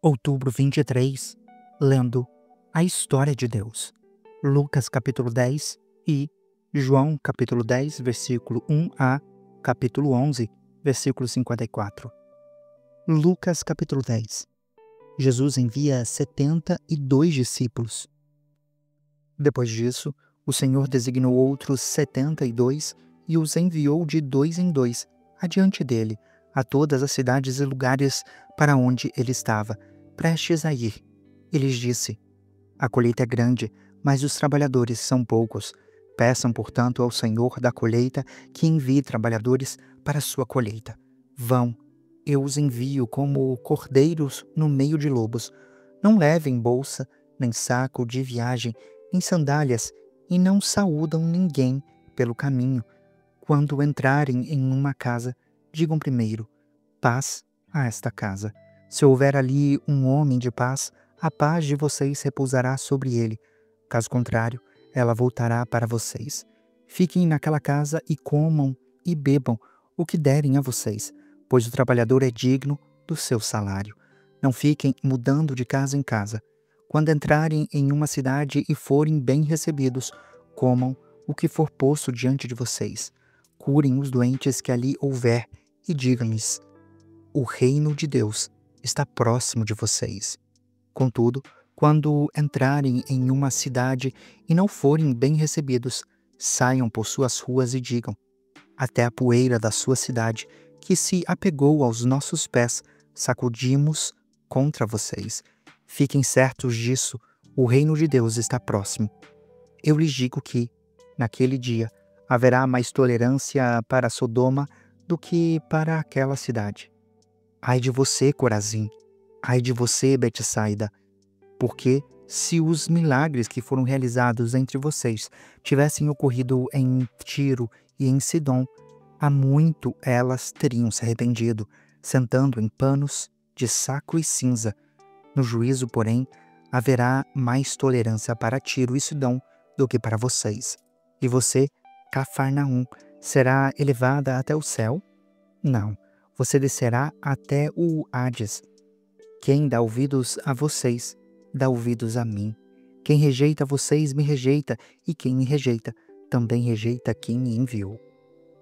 Outubro 23, lendo a história de Deus. Lucas capítulo 10 e João capítulo 10, versículo 1 a capítulo 11, versículo 54. Lucas capítulo 10. Jesus envia 72 discípulos. Depois disso, o Senhor designou outros 72 e os enviou de dois em dois adiante dele a todas as cidades e lugares para onde ele estava prestes a ir. Ele lhes disse: a colheita é grande, mas os trabalhadores são poucos. Peçam, portanto, ao Senhor da colheita que envie trabalhadores para a sua colheita. Vão, eu os envio como cordeiros no meio de lobos. Não levem bolsa, nem saco de viagem, nem sandálias, e não saúdam ninguém pelo caminho. Quando entrarem em uma casa, digam primeiro: paz a esta casa. Se houver ali um homem de paz, a paz de vocês repousará sobre ele. Caso contrário, ela voltará para vocês. Fiquem naquela casa e comam e bebam o que derem a vocês, pois o trabalhador é digno do seu salário. Não fiquem mudando de casa em casa. Quando entrarem em uma cidade e forem bem recebidos, comam o que for posto diante de vocês. Curem os doentes que ali houver e digam-lhes: o reino de Deus está próximo de vocês. Contudo, quando entrarem em uma cidade e não forem bem recebidos, saiam por suas ruas e digam: até a poeira da sua cidade, que se apegou aos nossos pés, sacudimos contra vocês. Fiquem certos disso, o reino de Deus está próximo. Eu lhes digo que, naquele dia, haverá mais tolerância para Sodoma do que para aquela cidade. Ai de você, Corazim! Ai de você, Betsaida! Porque se os milagres que foram realizados entre vocês tivessem ocorrido em Tiro e em Sidom, há muito elas teriam se arrependido, sentando em panos de saco e cinza. No juízo, porém, haverá mais tolerância para Tiro e Sidom do que para vocês. E você, Cafarnaum, será elevada até o céu? Não, você descerá até o Hades. Quem dá ouvidos a vocês, dá ouvidos a mim. Quem rejeita vocês, me rejeita, e quem me rejeita, também rejeita quem me enviou.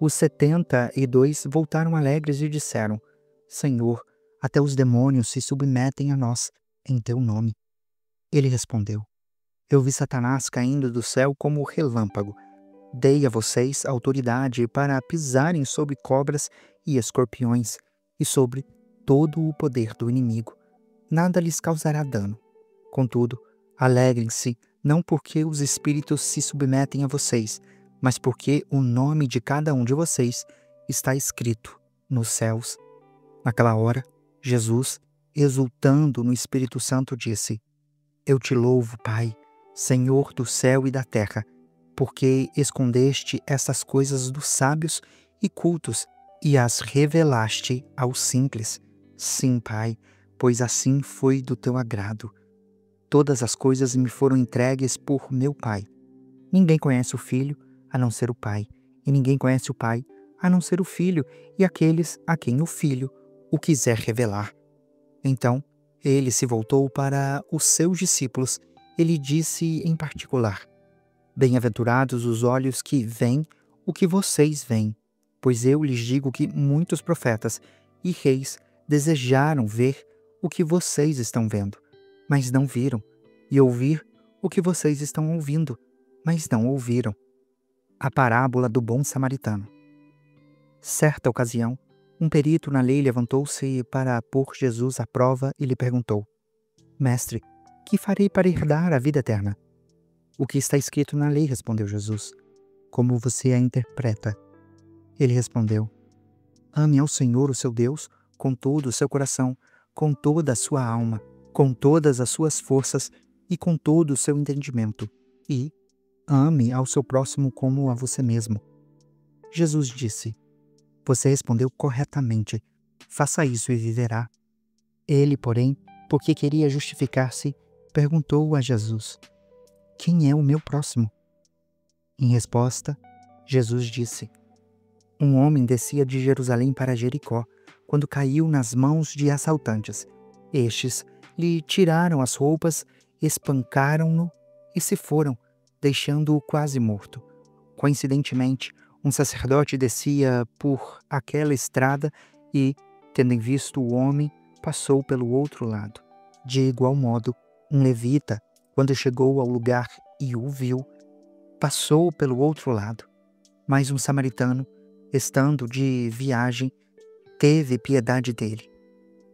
Os 72 voltaram alegres e disseram: Senhor, até os demônios se submetem a nós, em teu nome. Ele respondeu: eu vi Satanás caindo do céu como relâmpago. Dei a vocês autoridade para pisarem sobre cobras e escorpiões, e sobre todo o poder do inimigo. Nada lhes causará dano. Contudo, alegrem-se, não porque os espíritos se submetem a vocês, mas porque o nome de cada um de vocês está escrito nos céus. Naquela hora, Jesus, exultando no Espírito Santo, disse: eu te louvo, Pai, Senhor do céu e da terra, porque escondeste estas coisas dos sábios e cultos e as revelaste aos simples. Sim, Pai, pois assim foi do teu agrado. Todas as coisas me foram entregues por meu Pai. Ninguém conhece o Filho, a não ser o Pai, e ninguém conhece o Pai, a não ser o Filho, e aqueles a quem o Filho o quiser revelar. Então, ele se voltou para os seus discípulos e lhe disse em particular: bem-aventurados os olhos que veem o que vocês veem, pois eu lhes digo que muitos profetas e reis desejaram ver o que vocês estão vendo, mas não viram, e ouvir o que vocês estão ouvindo, mas não ouviram. A parábola do bom samaritano. Certa ocasião, um perito na lei levantou-se para pôr Jesus à prova e lhe perguntou: Mestre, que farei para herdar a vida eterna? O que está escrito na lei, respondeu Jesus. Como você a interpreta? Ele respondeu: ame ao Senhor, o seu Deus, com todo o seu coração, com toda a sua alma, com todas as suas forças e com todo o seu entendimento. E ame ao seu próximo como a você mesmo. Jesus disse: você respondeu corretamente. Faça isso e viverá. Ele, porém, porque queria justificar-se, perguntou a Jesus: quem é o meu próximo? Em resposta, Jesus disse: um homem descia de Jerusalém para Jericó, quando caiu nas mãos de assaltantes. Estes lhe tiraram as roupas, espancaram-no e se foram, deixando-o quase morto. Coincidentemente, um sacerdote descia por aquela estrada e, tendo visto o homem, passou pelo outro lado. De igual modo, um levita, quando chegou ao lugar e o viu, passou pelo outro lado. Mas um samaritano, estando de viagem, teve piedade dele.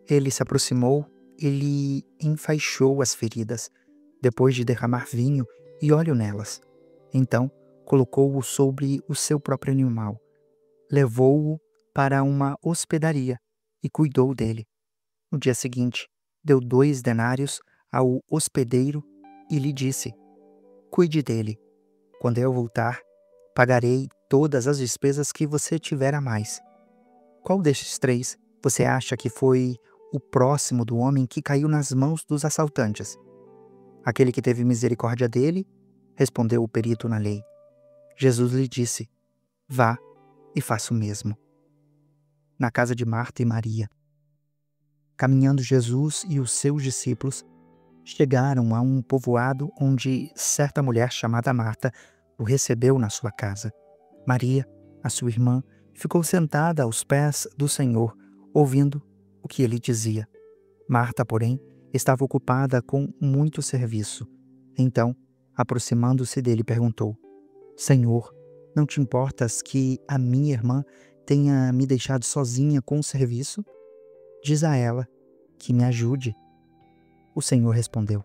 Ele se aproximou e lhe enfaixou as feridas, depois de derramar vinho e óleo nelas. Então, colocou-o sobre o seu próprio animal, levou-o para uma hospedaria e cuidou dele. No dia seguinte, deu 2 denários ao hospedeiro e lhe disse: cuide dele. Quando eu voltar, pagarei todas as despesas que você tiver a mais. Qual destes 3 você acha que foi o próximo do homem que caiu nas mãos dos assaltantes? Aquele que teve misericórdia dele, respondeu o perito na lei. Jesus lhe disse: vá e faça o mesmo. Na casa de Marta e Maria. Caminhando Jesus e os seus discípulos chegaram a um povoado onde certa mulher chamada Marta o recebeu na sua casa. Maria, a sua irmã, ficou sentada aos pés do Senhor, ouvindo o que ele dizia. Marta, porém, estava ocupada com muito serviço. Então, aproximando-se dele, perguntou: Senhor, não te importas que a minha irmã tenha me deixado sozinha com o serviço? Diz a ela que me ajude. O Senhor respondeu: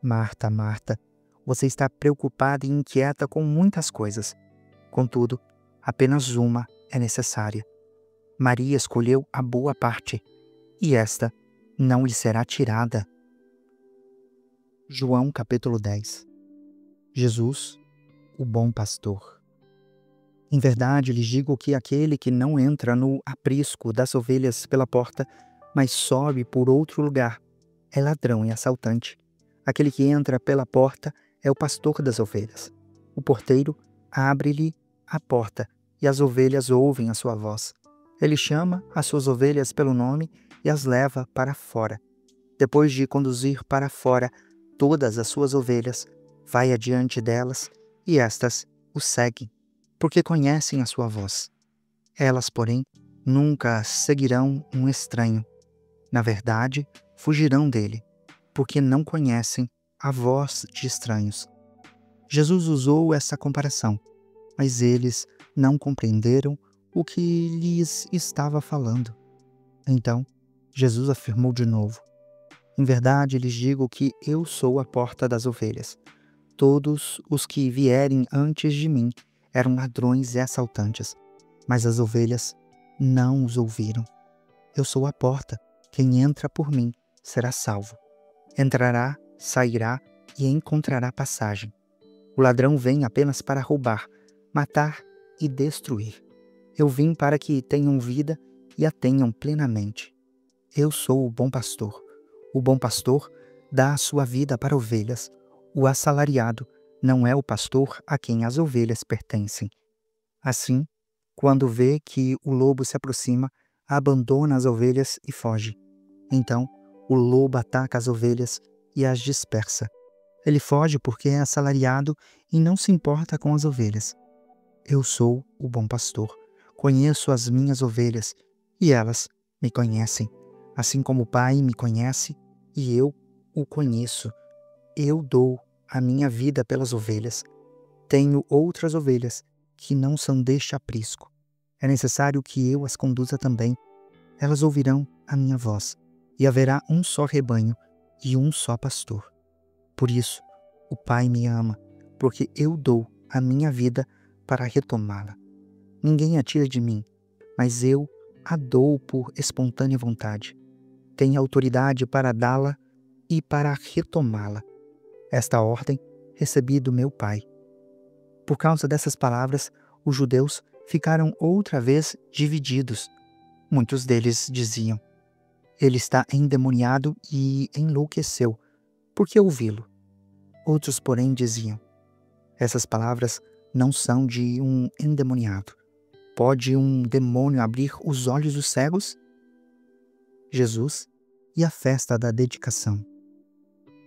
Marta, Marta, você está preocupada e inquieta com muitas coisas. Contudo, apenas uma é necessária. Maria escolheu a boa parte, e esta não lhe será tirada. João capítulo 10. Jesus, o bom pastor. Em verdade lhes digo que aquele que não entra no aprisco das ovelhas pela porta, mas sobe por outro lugar, é ladrão e assaltante. Aquele que entra pela porta é o pastor das ovelhas. O porteiro abre-lhe a porta, e as ovelhas ouvem a sua voz. Ele chama as suas ovelhas pelo nome e as leva para fora. Depois de conduzir para fora todas as suas ovelhas, vai adiante delas, e estas o seguem, porque conhecem a sua voz. Elas, porém, nunca seguirão um estranho. Na verdade, fugirão dele, porque não conhecem a voz de estranhos. Jesus usou essa comparação, mas eles não compreenderam o que lhes estava falando. Então, Jesus afirmou de novo: Em verdade lhes digo que eu sou a porta das ovelhas. Todos os que vierem antes de mim eram ladrões e assaltantes, mas as ovelhas não os ouviram. Eu sou a porta. Quem entra por mim será salvo. Entrará, sairá e encontrará passagem. O ladrão vem apenas para roubar, matar e destruir. Eu vim para que tenham vida e a tenham plenamente. Eu sou o bom pastor. O bom pastor dá a sua vida para ovelhas. O assalariado não é o pastor a quem as ovelhas pertencem. Assim, quando vê que o lobo se aproxima, abandona as ovelhas e foge. Então, o lobo ataca as ovelhas e as dispersa. Ele foge porque é assalariado e não se importa com as ovelhas. Eu sou o bom pastor. Conheço as minhas ovelhas e elas me conhecem, assim como o Pai me conhece e eu o conheço. Eu dou a minha vida pelas ovelhas. Tenho outras ovelhas que não são deste aprisco. É necessário que eu as conduza também. Elas ouvirão a minha voz, e haverá um só rebanho e um só pastor. Por isso, o Pai me ama, porque eu dou a minha vida para retomá-la. Ninguém a tira de mim, mas eu a dou por espontânea vontade. Tenho autoridade para dá-la e para retomá-la. Esta ordem recebi do meu Pai. Por causa dessas palavras, os judeus ficaram outra vez divididos. Muitos deles diziam: Ele está endemoniado e enlouqueceu. Por que ouvi-lo? Outros, porém, diziam: Essas palavras não são de um endemoniado. Pode um demônio abrir os olhos dos cegos? Jesus, e a festa da dedicação.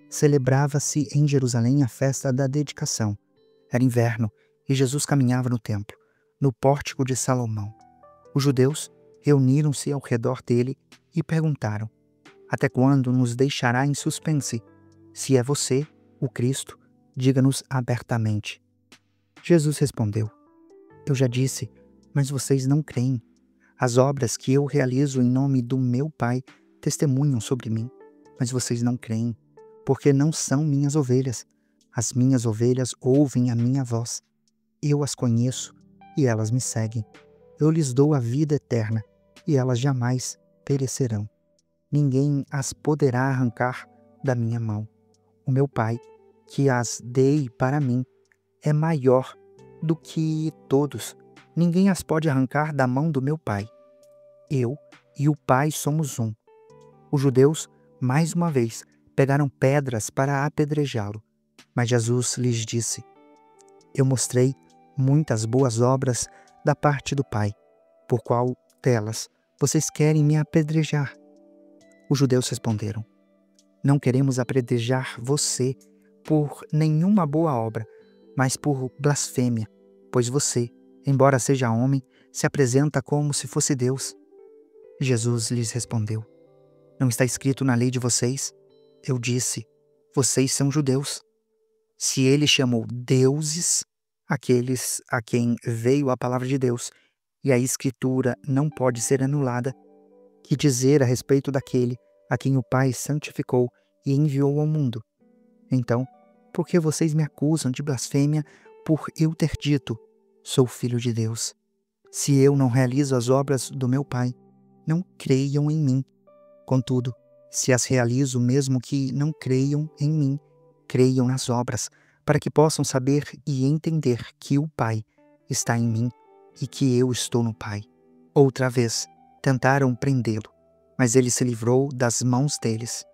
Celebrava-se em Jerusalém a festa da dedicação. Era inverno e Jesus caminhava no templo, no pórtico de Salomão. Os judeus reuniram-se ao redor dele e perguntaram: até quando nos deixará em suspense? Se é você, o Cristo, diga-nos abertamente. Jesus respondeu: eu já disse, mas vocês não creem. As obras que eu realizo em nome do meu Pai testemunham sobre mim, mas vocês não creem, porque não são minhas ovelhas. As minhas ovelhas ouvem a minha voz. Eu as conheço e elas me seguem. Eu lhes dou a vida eterna e elas jamais perecerão. Ninguém as poderá arrancar da minha mão. O meu Pai, que as dei para mim, é maior do que todos. Ninguém as pode arrancar da mão do meu Pai. Eu e o Pai somos um. Os judeus, mais uma vez, pegaram pedras para apedrejá-lo. Mas Jesus lhes disse: eu mostrei muitas boas obras da parte do Pai. Por qual delas vocês querem me apedrejar? Os judeus responderam: não queremos apedrejar você por nenhuma boa obra, mas por blasfêmia, pois você, embora seja homem, se apresenta como se fosse Deus. Jesus lhes respondeu: não está escrito na lei de vocês? Eu disse: vocês são judeus. Se ele chamou deuses aqueles a quem veio a palavra de Deus, e a Escritura não pode ser anulada, que dizer a respeito daquele a quem o Pai santificou e enviou ao mundo? Então, por que vocês me acusam de blasfêmia por eu ter dito: sou filho de Deus? Se eu não realizo as obras do meu Pai, não creiam em mim. Contudo, se as realizo, mesmo que não creiam em mim, creiam nas obras, para que possam saber e entender que o Pai está em mim e que eu estou no Pai. Outra vez, tentaram prendê-lo, mas ele se livrou das mãos deles.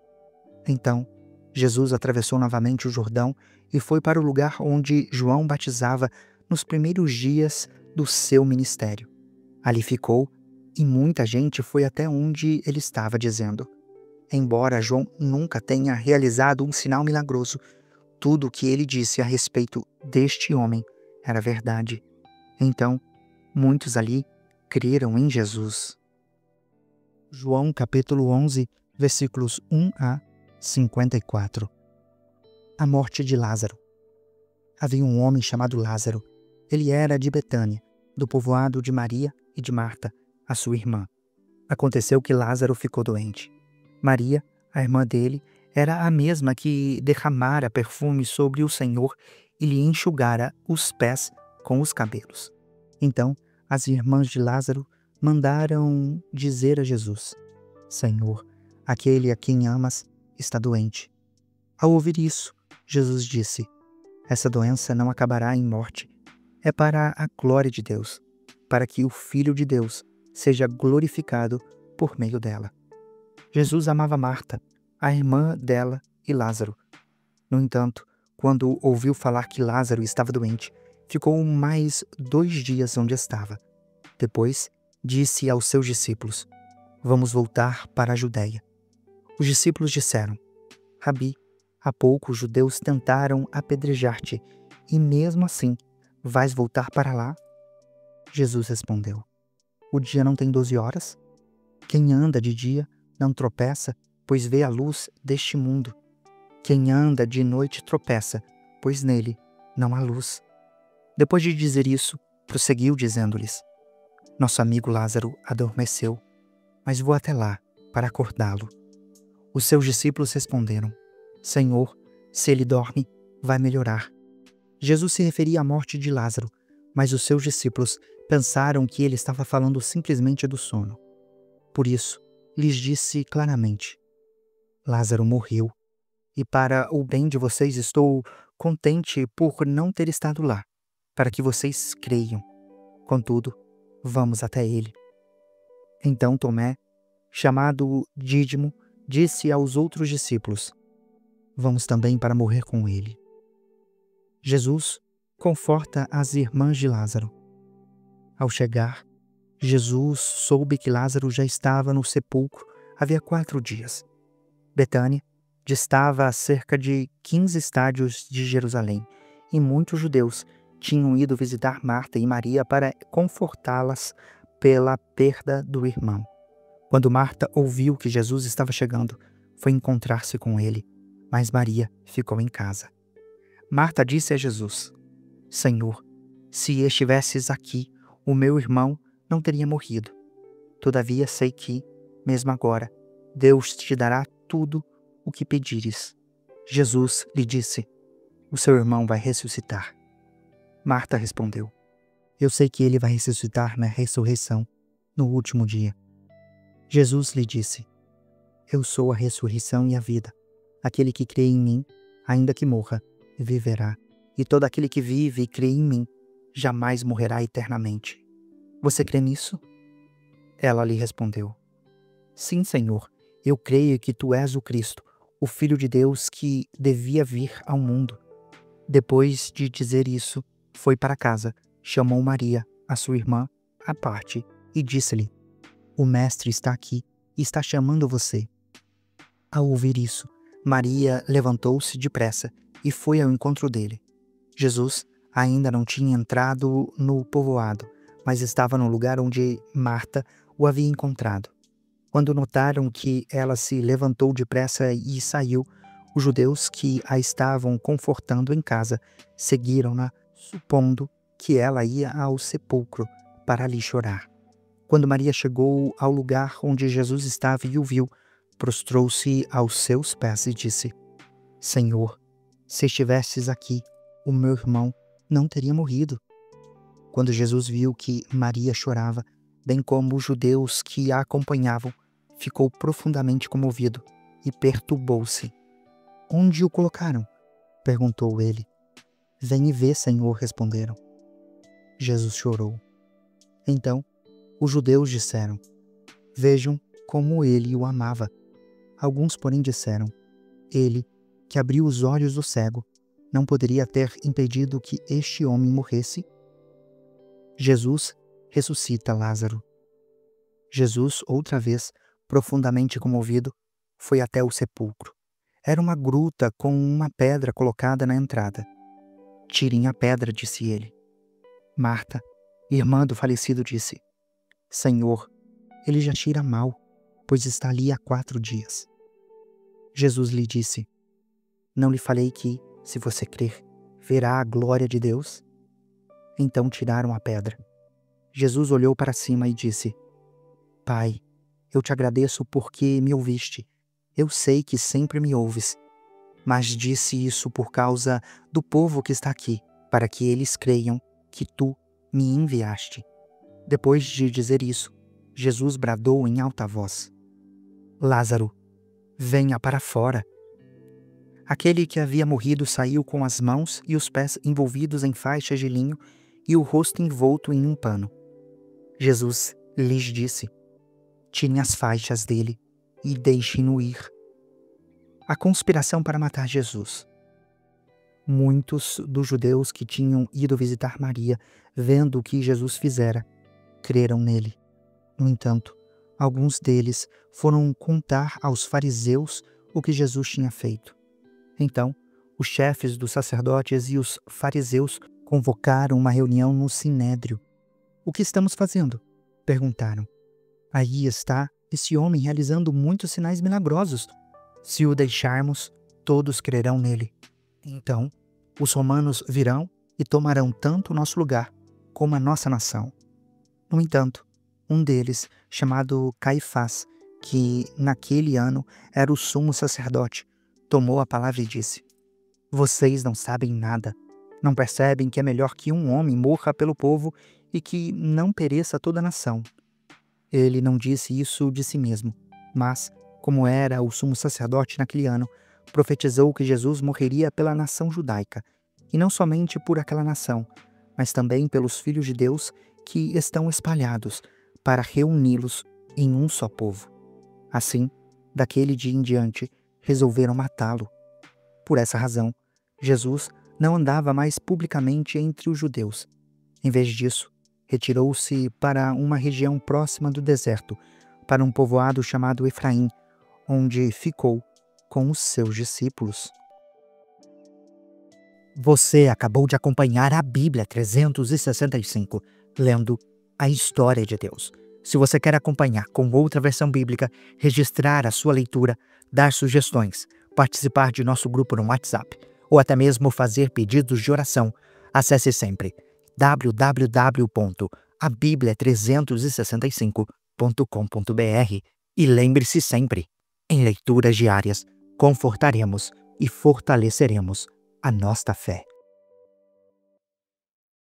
Então, Jesus atravessou novamente o Jordão e foi para o lugar onde João batizava nos primeiros dias do seu ministério. Ali ficou e muita gente foi até onde ele estava, dizendo: embora João nunca tenha realizado um sinal milagroso, tudo o que ele disse a respeito deste homem era verdade. Então, muitos ali creram em Jesus. João capítulo 11, versículos 1 a 54. A morte de Lázaro. Havia um homem chamado Lázaro. Ele era de Betânia, do povoado de Maria e de Marta, a sua irmã. Aconteceu que Lázaro ficou doente. Maria, a irmã dele, era a mesma que derramara perfume sobre o Senhor e lhe enxugara os pés com os cabelos. Então, as irmãs de Lázaro mandaram dizer a Jesus: Senhor, aquele a quem amas está doente. Ao ouvir isso, Jesus disse: essa doença não acabará em morte. É para a glória de Deus, para que o Filho de Deus seja glorificado por meio dela. Jesus amava Marta, a irmã dela, e Lázaro. No entanto, quando ouviu falar que Lázaro estava doente, ficou mais 2 dias onde estava. Depois, disse aos seus discípulos: vamos voltar para a Judéia. Os discípulos disseram: Rabi, há pouco os judeus tentaram apedrejar-te, e mesmo assim vais voltar para lá? Jesus respondeu: o dia não tem 12 horas? Quem anda de dia não tropeça, pois vê a luz deste mundo. Quem anda de noite tropeça, pois nele não há luz. Depois de dizer isso, prosseguiu dizendo-lhes: nosso amigo Lázaro adormeceu, mas vou até lá para acordá-lo. Os seus discípulos responderam: Senhor, se ele dorme, vai melhorar. Jesus se referia à morte de Lázaro, mas os seus discípulos pensaram que ele estava falando simplesmente do sono. Por isso, lhes disse claramente: Lázaro morreu, e para o bem de vocês estou contente por não ter estado lá, para que vocês creiam. Contudo, vamos até ele. Então Tomé, chamado Dídimo, disse aos outros discípulos: vamos também para morrer com ele. Jesus conforta as irmãs de Lázaro. Ao chegar, Jesus soube que Lázaro já estava no sepulcro havia 4 dias. Betânia distava a cerca de 15 estádios de Jerusalém, e muitos judeus tinham ido visitar Marta e Maria para confortá-las pela perda do irmão. Quando Marta ouviu que Jesus estava chegando, foi encontrar-se com ele, mas Maria ficou em casa. Marta disse a Jesus: Senhor, se estivesses aqui, o meu irmão não teria morrido. Todavia sei que, mesmo agora, Deus te dará tudo o que pedires. Jesus lhe disse: O seu irmão vai ressuscitar. Marta respondeu: Eu sei que ele vai ressuscitar na ressurreição, no último dia. Jesus lhe disse: Eu sou a ressurreição e a vida. Aquele que crê em mim, ainda que morra, viverá. E todo aquele que vive e crê em mim, jamais morrerá eternamente. Você crê nisso? Ela lhe respondeu: Sim, Senhor, eu creio que tu és o Cristo, o Filho de Deus que devia vir ao mundo. Depois de dizer isso, foi para casa, chamou Maria, a sua irmã, à parte, e disse-lhe: O Mestre está aqui e está chamando você. Ao ouvir isso, Maria levantou-se depressa e foi ao encontro dele. Jesus ainda não tinha entrado no povoado, mas estava no lugar onde Marta o havia encontrado. Quando notaram que ela se levantou depressa e saiu, os judeus que a estavam confortando em casa seguiram-na, supondo que ela ia ao sepulcro para ali chorar. Quando Maria chegou ao lugar onde Jesus estava e o viu, prostrou-se aos seus pés e disse: Senhor, se estivesses aqui, o meu irmão não teria morrido. Quando Jesus viu que Maria chorava, bem como os judeus que a acompanhavam, ficou profundamente comovido e perturbou-se. Onde o colocaram? Perguntou ele. Vem e vê, Senhor, responderam. Jesus chorou. Então, os judeus disseram: Vejam como ele o amava. Alguns, porém, disseram: Ele, que abriu os olhos do cego, não poderia ter impedido que este homem morresse? Jesus ressuscita Lázaro. Jesus, outra vez, profundamente comovido, foi até o sepulcro. Era uma gruta com uma pedra colocada na entrada. Tirem a pedra, disse ele. Marta, irmã do falecido, disse: Senhor, ele já cheira mal, pois está ali há 4 dias. Jesus lhe disse: Não lhe falei que, se você crer, verá a glória de Deus? Então tiraram a pedra. Jesus olhou para cima e disse: Pai, eu te agradeço porque me ouviste. Eu sei que sempre me ouves, mas disse isso por causa do povo que está aqui, para que eles creiam que tu me enviaste. Depois de dizer isso, Jesus bradou em alta voz: Lázaro, venha para fora. Aquele que havia morrido saiu com as mãos e os pés envolvidos em faixas de linho e o rosto envolto em um pano. Jesus lhes disse: Tirem as faixas dele e deixem-no ir. A conspiração para matar Jesus. Muitos dos judeus que tinham ido visitar Maria, vendo o que Jesus fizera, creram nele. No entanto, alguns deles foram contar aos fariseus o que Jesus tinha feito. Então, os chefes dos sacerdotes e os fariseus convocaram uma reunião no sinédrio. O que estamos fazendo? Perguntaram. Aí está esse homem realizando muitos sinais milagrosos. Se o deixarmos, todos crerão nele. Então, os romanos virão e tomarão tanto o nosso lugar como a nossa nação. No entanto, um deles, chamado Caifás, que naquele ano era o sumo sacerdote, tomou a palavra e disse: Vocês não sabem nada. Não percebem que é melhor que um homem morra pelo povo e que não pereça toda a nação. Ele não disse isso de si mesmo, mas, como era o sumo sacerdote naquele ano, profetizou que Jesus morreria pela nação judaica, e não somente por aquela nação, mas também pelos filhos de Deus que estão espalhados, para reuni-los em um só povo. Assim, daquele dia em diante, resolveram matá-lo. Por essa razão, Jesus não andava mais publicamente entre os judeus. Em vez disso, retirou-se para uma região próxima do deserto, para um povoado chamado Efraim, onde ficou com os seus discípulos. Você acabou de acompanhar a Bíblia 365, lendo a história de Deus. Se você quer acompanhar com outra versão bíblica, registrar a sua leitura, dar sugestões, participar de nosso grupo no WhatsApp, ou até mesmo fazer pedidos de oração, acesse sempre www.abiblia365.com.br e lembre-se sempre, em leituras diárias, confortaremos e fortaleceremos a nossa fé.